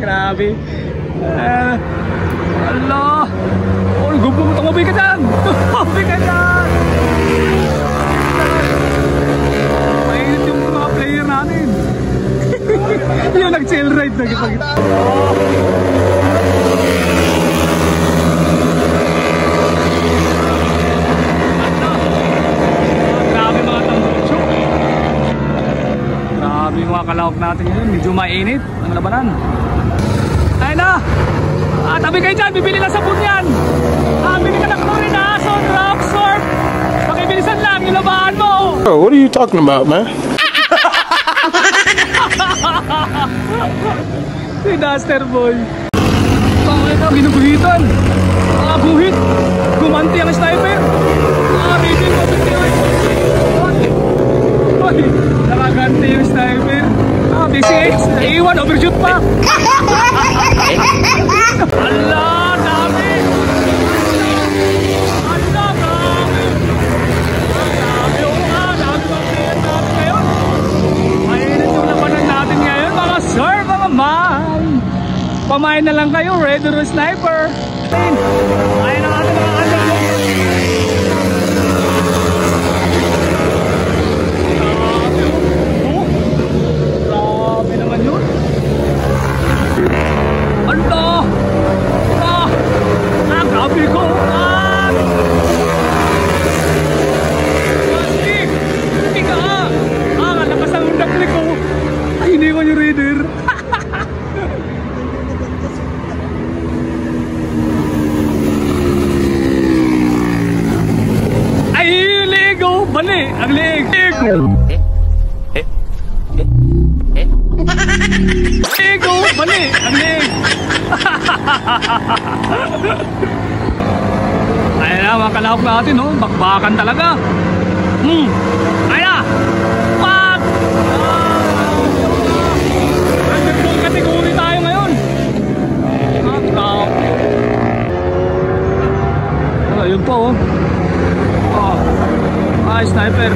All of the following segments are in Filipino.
Grabe. Allah. Oh, tumabi ka dyan. Tumabi ka dyan. Mainit yung mga player natin. Yung nag-chill ride na kita. Grabe mga tambucho. Grabe mga kalawak natin yun. Medyo mainit ang labanan. Ayun na. Tabi kayo dyan. Bibili na sabon yan. Bili ka na chlorine na. Drop, surf. Pakibilisan lang. Yung labahan mo. Oh, what are you talking about, man? Si Duster Boy. Tangay na, ginuguhitan. Buhit. Gumanti ang sniper. Reading ko. Nakaganti yung sniper. BCH. A1, overshoot pa. Allah, dami. Allah, dami. Mainit yung labanan natin ngayon, mga sir, mga man. Pamain na lang kayo, ready to sniper. Ayaw na natin mga kanyang. Grabe naman yun. Allah! Grabe ko! Hindi ka! Lakas ang dakli ko! Ay, iniwan yung raider! Ay, ligo! Bali! Ang liig! Ligo! Bali! Ang liig! Ayan na mga kalahok natin, oh. Bakbakan talaga. Ayan na. Pak! Nagdagdag kategory tayo ngayon. Ayun po, oh. Sniper.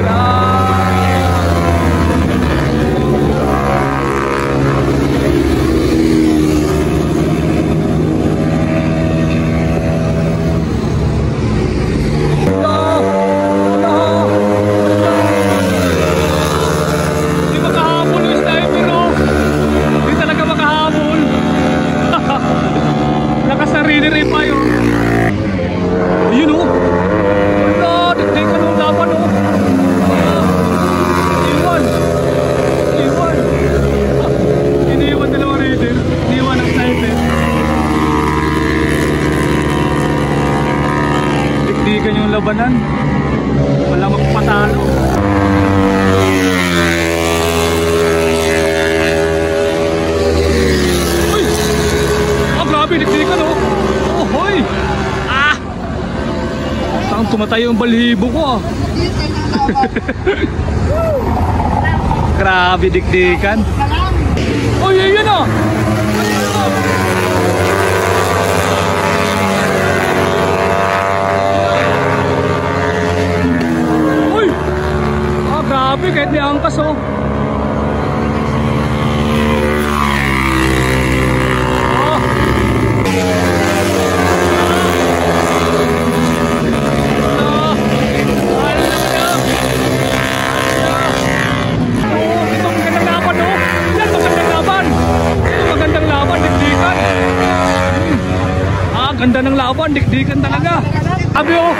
Labanan, wala magpatalo. Uy! Grabe, dikdikan oh. Oh, hoy! Saan tumatay yung balhibo ko Grabe, dikdikan. Oh, yun oh. Grabe, kahit may angkas oh. Ganda ng laban, dikdikan talaga. Sabi oh.